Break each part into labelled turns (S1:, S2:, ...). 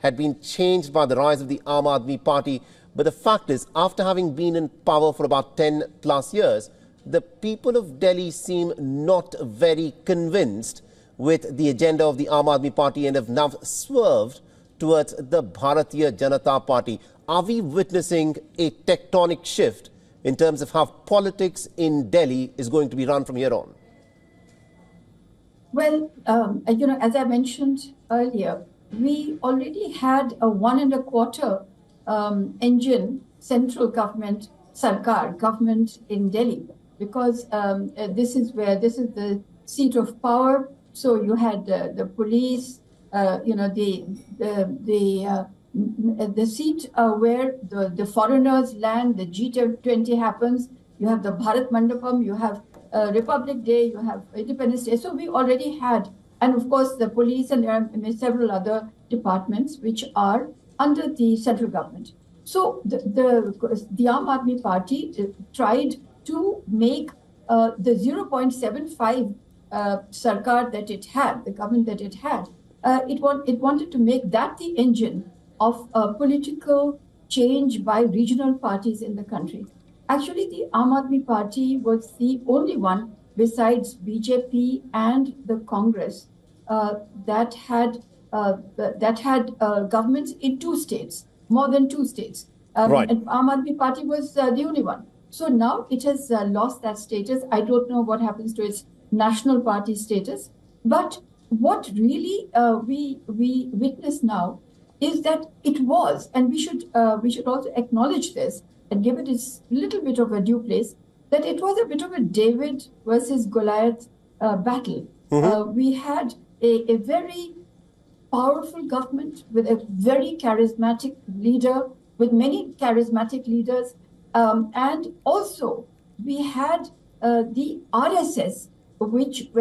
S1: had been changed by the rise of the Aam Aadmi Party. But the fact is, after having been in power for about 10 plus years, the people of Delhi seem not very convinced with the agenda of the Aam Aadmi Party and have now swerved towards the Bharatiya Janata Party. Are we witnessing a tectonic shift in terms of how politics in Delhi is going to be run from here on?
S2: Well, as I mentioned earlier, we already had a 1.25 engine central government, Sarkar government in Delhi, because this is the seat of power. So you had the police, the seat where the foreigners land, the G20 happens. You have the Bharat Mandapam, you have Republic Day, you have Independence Day. So we already had, and of course the police and several other departments which are under the central government. So the Aam Aadmi Party tried to make the 0.75 Sarkar that it had, the government that it had, it wanted to make that the engine of political change by regional parties in the country. Actually, the Aam Aadmi Party was the only one besides BJP and the Congress that had governments in 2 states, more than 2 states.
S1: Right.
S2: And Aam Aadmi Party was the only one. So now it has lost that status. I don't know what happens to its national party status. But what really we witness now is that it was, and we should also acknowledge this and give it its little bit of a due place, that it was a bit of a David versus Goliath battle.
S1: Mm-hmm.
S2: We had a very powerful government with a very charismatic leader, with many charismatic leaders, and also we had the RSS, which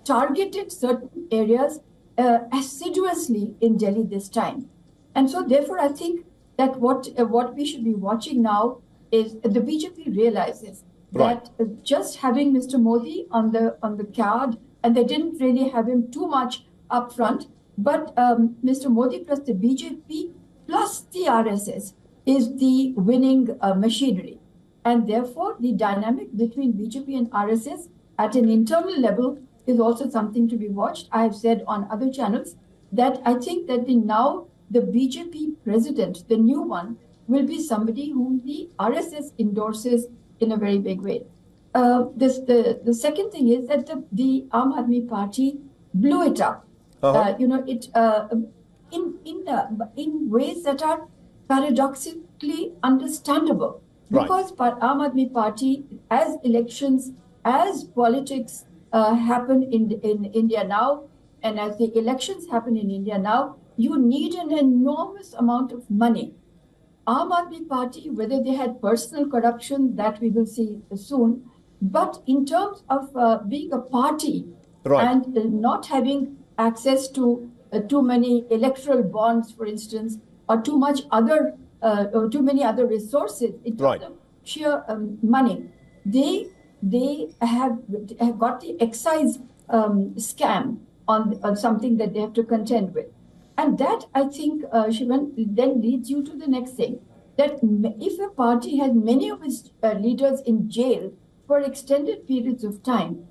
S2: targeted certain areas assiduously in Delhi this time. And so therefore I think that what we should be watching now is the BJP realizes that just having Mr. Modi on the card, and they didn't really have him too much up front, but Mr. Modi plus the BJP plus the RSS is the winning machinery. And therefore the dynamic between BJP and RSS at an internal level is also something to be watched. I have said on other channels that I think that now the BJP president, the new one, will be somebody whom the RSS endorses in a very big way. The second thing is that the Aam Aadmi Party blew it up.
S1: Uh-huh.
S2: In ways that are paradoxically understandable.
S1: Right.
S2: Because Aam Aadmi Party, as elections, as politics happen in India now, and as the elections happen in India now, you need an enormous amount of money. Aam Aadmi Party, whether they had personal corruption, that we will see soon, but in terms of being a party and not having access to too many electoral bonds, for instance, or too many other resources in terms of sheer money, they have got the excise scam on something that they have to contend with. And that, I think, Shivan, then leads you to the next thing, that if a party has many of its leaders in jail for extended periods of time,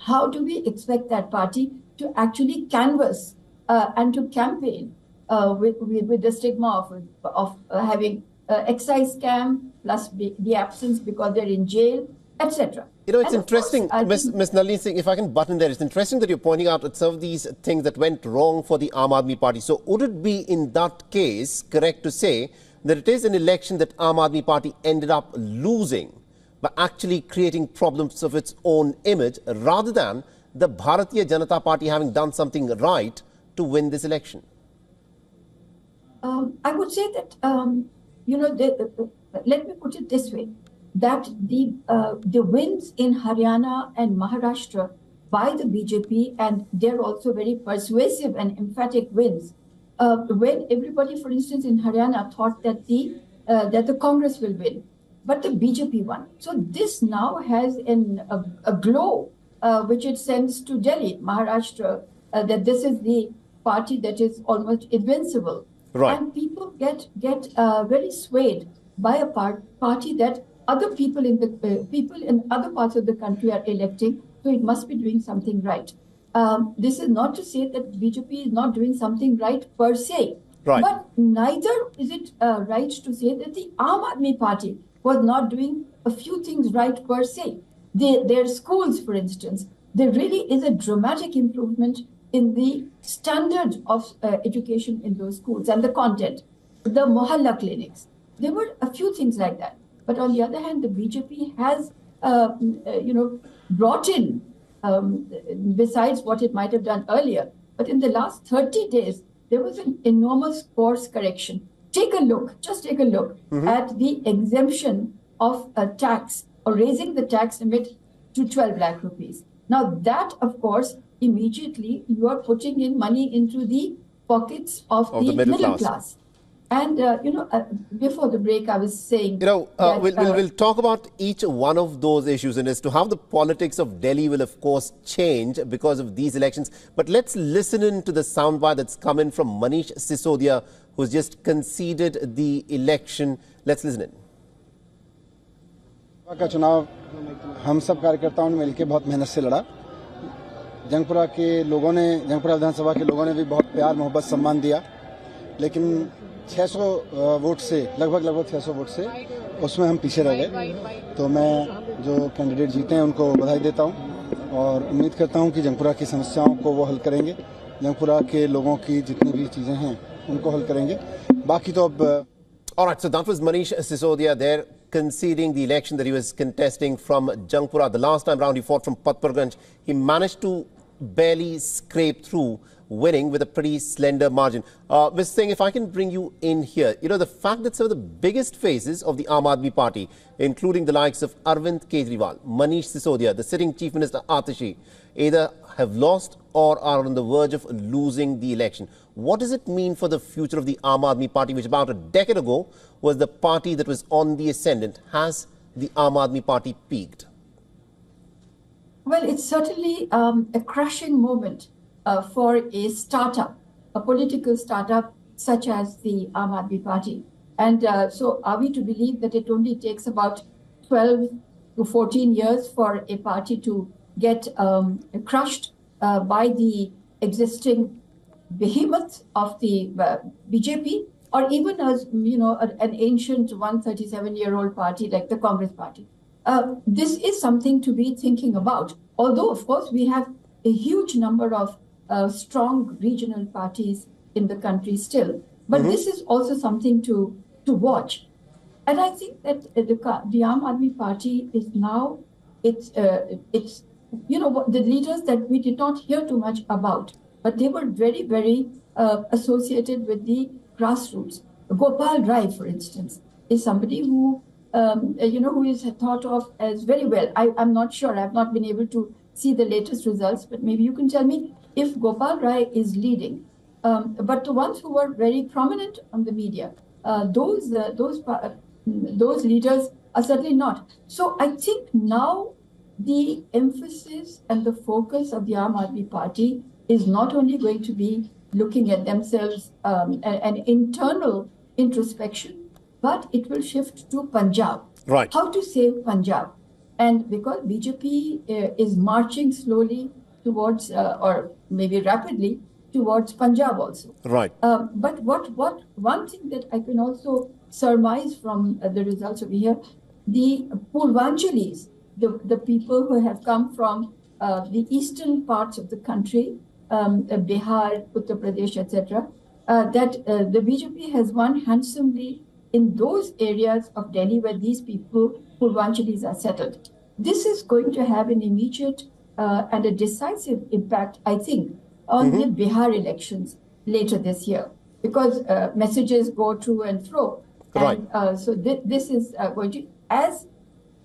S2: how do we expect that party to actually canvass and to campaign with the stigma of having excise scam plus the absence because they're in jail, etc.
S1: You know, it's interesting, Ms. Nalini Singh, if I can butt in there, it's interesting that you're pointing out some of these things that went wrong for the Aam Aadmi Party. So would it be in that case correct to say that it is an election that Aam Aadmi Party ended up losing by actually creating problems of its own image rather than the Bharatiya Janata Party having done something right to win this election?
S2: I would say that, let me put it this way, that the wins in Haryana and Maharashtra by the BJP, and they're also very persuasive and emphatic wins, when everybody, for instance, in Haryana thought that the Congress will win, but the BJP won. So this now has a glow which it sends to Delhi, Maharashtra, that this is the party that is almost invincible.
S1: Right.
S2: And people get very swayed by a party that other people in other parts of the country are electing. So it must be doing something right. This is not to say that BJP is not doing something right per se.
S1: Right.
S2: But neither is it right to say that the Aam Aadmi Party was not doing a few things right per se. Their schools, for instance, there really is a dramatic improvement in the standard of education in those schools and the content. The Mohalla clinics, there were a few things like that. But on the other hand, the BJP has, brought in, besides what it might have done earlier, but in the last 30 days, there was an enormous course correction. Just take a look at the exemption of a tax or raising the tax limit to 12 lakh rupees. Now that, of course, immediately you are putting in money into the pockets of the middle class. And, before the break, I was saying...
S1: we'll talk about each one of those issues and as to how the politics of Delhi will, of course, change because of these elections. But let's listen in to the soundbite that's come in from Manish Sisodia, who's just conceded the election. Let's listen in.
S3: का चुनाव हम सब कार्यकर्ताओं ने मिलकर बहुत मेहनत से लड़ा। जंगपुरा विधानसभा के लोगों ने भी बहुत प्यार मोहब्बत सम्मान दिया, लेकिन 600 वोट से लगभग 600 वोट से उसमें हम पीछे रह गए। तो मैं जो कैंडिडेट जीते हैं उनको बधाई देता हूं और उम्मीद करता हूं कि जंगपुरा की समस्याओं को वो हल करेंगे, जंगपुरा के लोगों की जितनी भी चीजें हैं उनको हल करेंगे। बाकी तो अब
S1: All right, so that was Manish Sisodia there conceding the election that he was contesting from Jangpura. The last time round he fought from Patparganj. He managed to barely scrape through, winning with a pretty slender margin. Ms. Singh, if I can bring you in here, the fact that some of the biggest faces of the Aam Aadmi Party, including the likes of Arvind Kejriwal, Manish Sisodia, the sitting Chief Minister Atashi, either have lost or are on the verge of losing the election. What does it mean for the future of the Aam Aadmi Party, which about a decade ago was the party that was on the ascendant? Has the Aam Aadmi Party peaked?
S2: Well, it's certainly a crushing moment for a startup, a political startup such as the Aam Aadmi Party. And so are we to believe that it only takes about 12 to 14 years for a party to get crushed by the existing behemoth of the BJP, or even as, an ancient 137-year-old party like the Congress Party? This is something to be thinking about. Although, of course, we have a huge number of strong regional parties in the country still. But this is also something to watch. And I think that the Aam Aadmi Party is now, it's the leaders that we did not hear too much about, but they were very, very associated with the grassroots. Gopal Rai, for instance, is somebody who, who is thought of as very well. I'm not sure. I've not been able to see the latest results, but maybe you can tell me if Gopal Rai is leading. But the ones who were very prominent on the media, those leaders are certainly not. So I think now the emphasis and the focus of the Aam Aadmi Party is not only going to be looking at themselves, an internal introspection, but it will shift to Punjab.
S1: Right.
S2: How to save Punjab? And because BJP is marching slowly towards, or maybe rapidly, towards Punjab also.
S1: Right.
S2: But one thing that I can also surmise from the results over here, the Purvanchalis, the people who have come from the eastern parts of the country, Bihar, Uttar Pradesh, etc., that the BJP has won handsomely in those areas of Delhi where these people, Purvanchalis, are settled. This is going to have an immediate and a decisive impact, I think, on the Bihar elections later this year, because messages go to and fro.
S1: Right.
S2: And so this is going to, as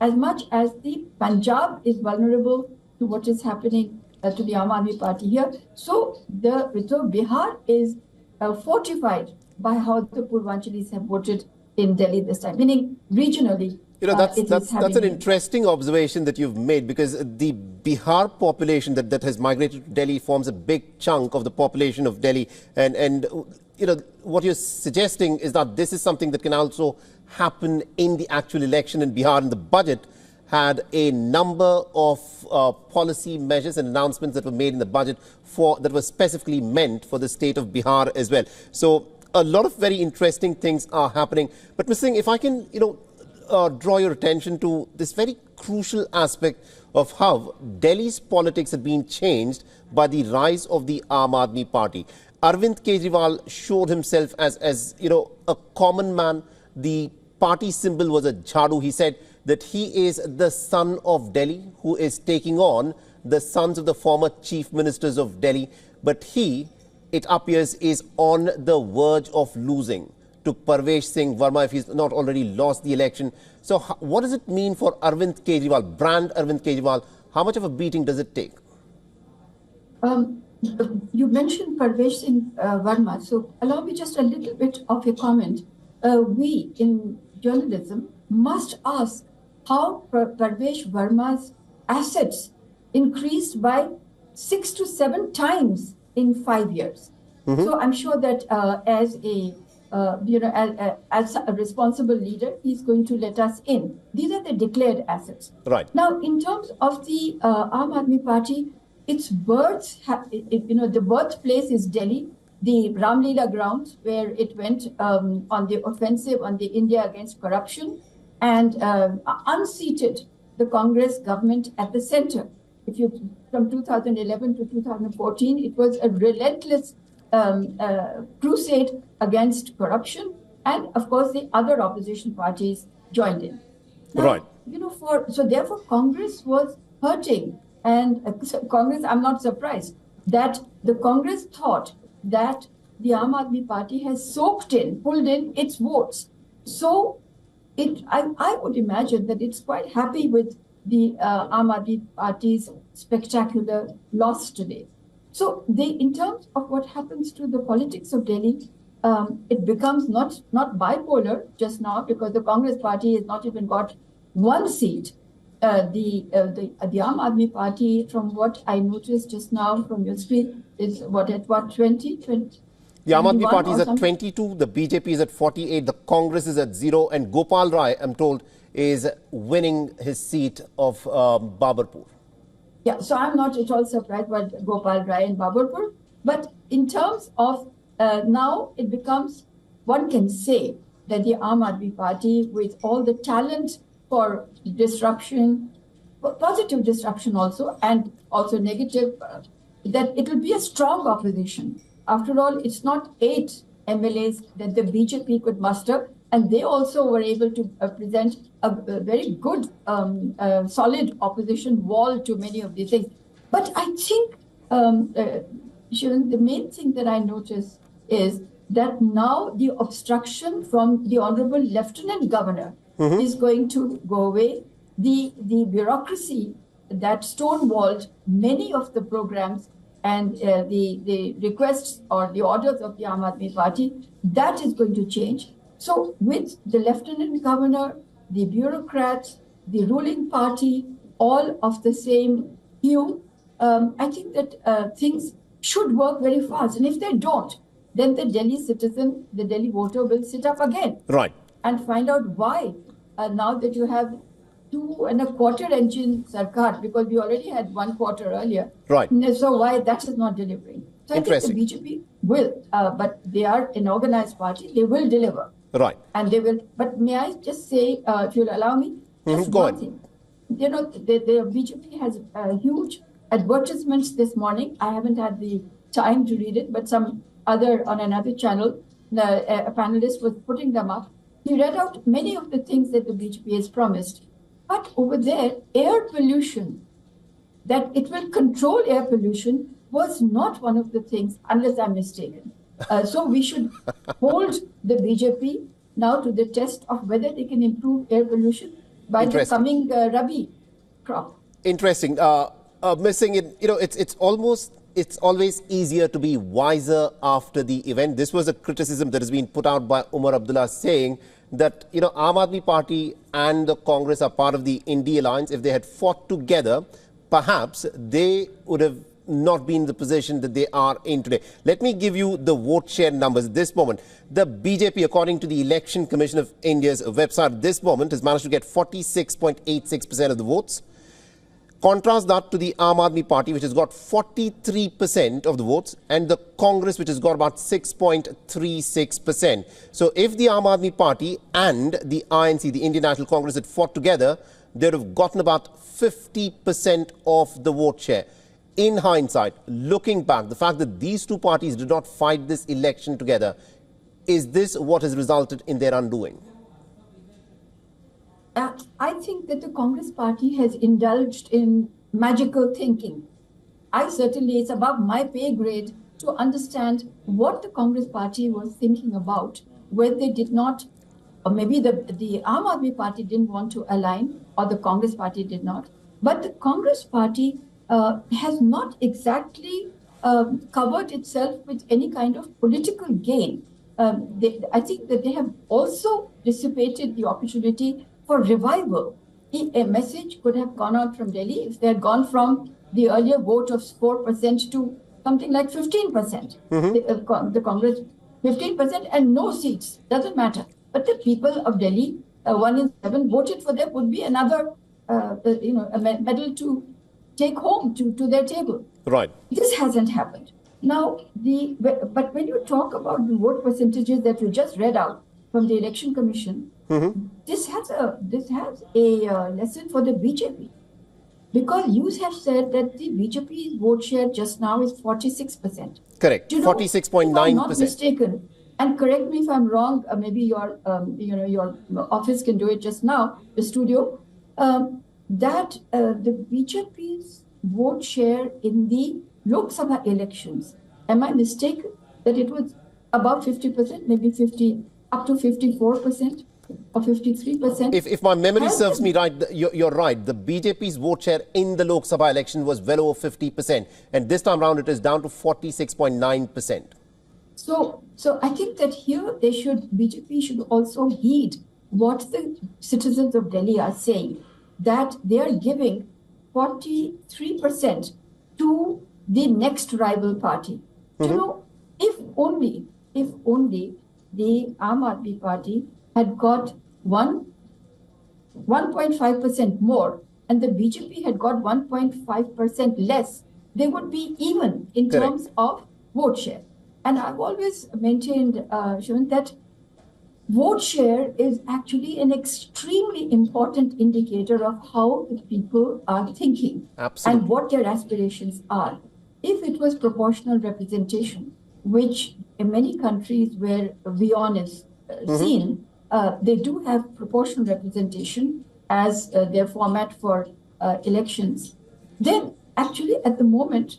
S2: much as the Punjab is vulnerable to what is happening to the Aam Aadmi Party here, so Bihar is fortified by how the Purvanchalis have voted in Delhi this time, meaning regionally.
S1: That's an interesting observation that you've made, because the Bihar population that has migrated to Delhi forms a big chunk of the population of Delhi. And what you're suggesting is that this is something that can also happen in the actual election in Bihar. And the budget had a number of policy measures and announcements that were made in the budget that were specifically meant for the state of Bihar as well. So a lot of very interesting things are happening. But Ms. Singh, if I can, draw your attention to this very crucial aspect of how Delhi's politics have been changed by the rise of the Aam Aadmi Party. Arvind Kejriwal showed himself as a common man. The party symbol was a jhadu. He said that he is the son of Delhi, who is taking on the sons of the former chief ministers of Delhi. But he, it appears, is on the verge of losing to Parvesh Singh Verma if he's not already lost the election. So what does it mean for Arvind Kejriwal, brand Arvind Kejriwal? How much of a beating does it take?
S2: You mentioned Parvesh Singh Verma, so allow me just a little bit of a comment. We in journalism must ask how Parvesh Verma's assets increased by 6 to 7 times in 5 years. So I'm sure that as a responsible leader, he's going to let us in. These are the declared assets.
S1: Right.
S2: Now, in terms of the Aam Aadmi Party, its birth, the birthplace is Delhi, the Ram Leela grounds, where it went on the offensive on the India against corruption and unseated the Congress government at the center. From 2011 to 2014, it was a relentless crusade against corruption, and of course the other opposition parties joined in. Now,
S1: right.
S2: So therefore Congress was hurting, and Congress, I'm not surprised that the Congress thought that the Aam Aadmi Party has pulled in its votes. So I would imagine that it's quite happy with the Aam Aadmi Party's spectacular loss today. So in terms of what happens to the politics of Delhi, it becomes not bipolar just now, because the Congress party has not even got one seat. The Aam Aadmi Party, from what I noticed just now from your screen, is at 20?
S1: The Aam Aadmi Party is at 22, the BJP is at 48, the Congress is at 0, and Gopal Rai, I'm told, is winning his seat of Babarpur.
S2: Yeah, so I'm not at all surprised by Gopal Rai and Babarpur. But in terms of now, it becomes, one can say that the Aam Aadmi Party, with all the talent for disruption, positive disruption also, and also negative, that it will be a strong opposition. After all, it's not 8 MLAs that the BJP could muster, and they also were able to present a very good, solid opposition wall to many of these things. But I think, Shivan, the main thing that I notice is that now the obstruction from the Honorable Lieutenant Governor is going to go away. The bureaucracy that stonewalled many of the programs and the requests or the orders of the Aam Aadmi Party, that is going to change. So with the Lieutenant Governor, the bureaucrats, the ruling party, all of the same hue, I think that things should work very fast. And if they don't, then the Delhi citizen, the Delhi voter will sit up again.
S1: Right.
S2: And find out why, now that you have 2 1/4 engine Sarkar, because we already had 1/4 earlier.
S1: Right.
S2: So why that is not delivering? So I think the BJP will, but they are an organized party, they will deliver.
S1: Right.
S2: And they will, but may I just say, if you'll allow me, just one thing. The BJP has huge advertisements this morning. I haven't had the time to read it, but some other, on another channel, a panelist was putting them up. He read out many of the things that the BJP has promised. But over there, air pollution, that it will control air pollution, was not one of the things, unless I'm mistaken. So we should hold the BJP now to the test of whether they can improve air pollution by the coming Rabi crop.
S1: Interesting. Missing it, it's almost it's always easier to be wiser after the event. This was a criticism that has been put out by Umar Abdullah, saying that, you know, Aam Aadmi Party and the Congress are part of the India alliance. If they had fought together, perhaps they would have not been in the position that they are in today. Let me give you the vote share numbers at this moment. The BJP, according to the Election Commission of India's website, at this moment has managed to get 46.86% of the votes. Contrast that to the Aam Aadmi Party, which has got 43% of the votes, and the Congress, which has got about 6.36%. So if the Aam Aadmi Party and the INC, the Indian National Congress, had fought together, they would have gotten about 50% of the vote share. In hindsight, looking back, the fact that these two parties did not fight this election together, is this what has resulted in their undoing?
S2: I think that the Congress party has indulged in magical thinking. It's above my pay grade to understand what the Congress party was thinking about, where they did not, or maybe the Aam Aadmi Party didn't want to align, or the Congress party did not. But the Congress party has not exactly covered itself with any kind of political gain. I think that they have also dissipated the opportunity for revival. A message could have gone out from Delhi if they had gone from the earlier vote of 4% to something like 15%. The Congress, 15% and no seats, doesn't matter. But the people of Delhi, 1 in 7, voted for them, would be another a medal to take home to their table.
S1: Right.
S2: This hasn't happened. Now, but when you talk about the vote percentages that you just read out from the Election Commission, this has a lesson for the BJP, because you have said that the BJP's vote share just now is 46%.
S1: Correct. 46.9%.
S2: If I'm not mistaken, and correct me if I'm wrong. Maybe your office can do it just now. The studio. That the BJP's vote share in the Lok Sabha elections, am I mistaken that it was about 50%, maybe 50, up to 54% or 53%?
S1: If my memory serves me right, you're right. The BJP's vote share in the Lok Sabha election was well over 50%, and this time round it is down to 46.9%.
S2: So I think that here BJP should also heed what the citizens of Delhi are saying, that they are giving 43% to the next rival party. You know, if only the Aam Aadmi Party had got 1.5% more and the BJP had got 1.5% less, they would be even in terms of vote share. And I've always maintained, Shivan, that vote share is actually an extremely important indicator of how the people are thinking.
S1: Absolutely.
S2: And what their aspirations are. If it was proportional representation, which in many countries where WION is seen, they do have proportional representation as their format for elections, then actually at the moment,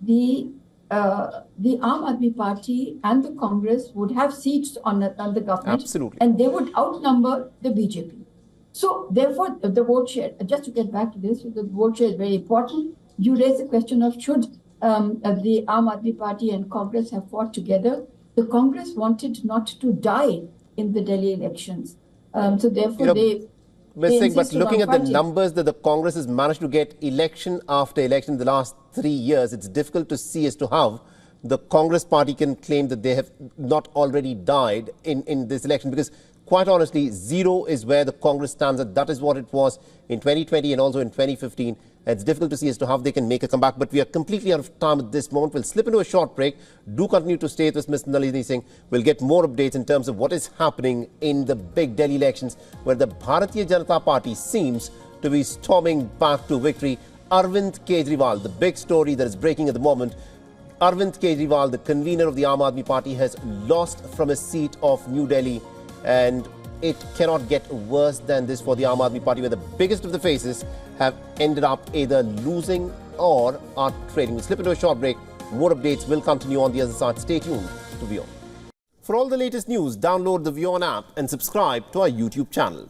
S2: the Aam Aadmi Party and the Congress would have seats on the government.
S1: Absolutely.
S2: And they would outnumber the BJP. So therefore, the vote share, just to get back to this, the vote share is very important. You raise the question of should the Aam Aadmi Party and Congress have fought together. The Congress wanted not to die in the Delhi elections. So therefore,
S1: but looking at the numbers that the Congress has managed to get election after election in the last 3 years, it's difficult to see as to how the Congress party can claim that they have not already died in this election, because quite honestly, 0 is where the Congress stands at. That is what it was in 2020 and also in 2015. It's difficult to see as to how they can make a comeback, but we are completely out of time at this moment. We'll slip into a short break. Do continue to stay with us, Ms. Nalini Singh. We'll get more updates in terms of what is happening in the big Delhi elections, where the Bharatiya Janata Party seems to be storming back to victory. Arvind Kejriwal, the big story that is breaking at the moment. Arvind Kejriwal, the convener of the Aam Aadmi Party, has lost from his seat of New Delhi, and it cannot get worse than this for the Aam Aadmi Party, where the biggest of the faces have ended up either losing or are trading. We'll slip into a short break. More updates will continue on the other side. Stay tuned to WION. For all the latest news, download the WION app and subscribe to our YouTube channel.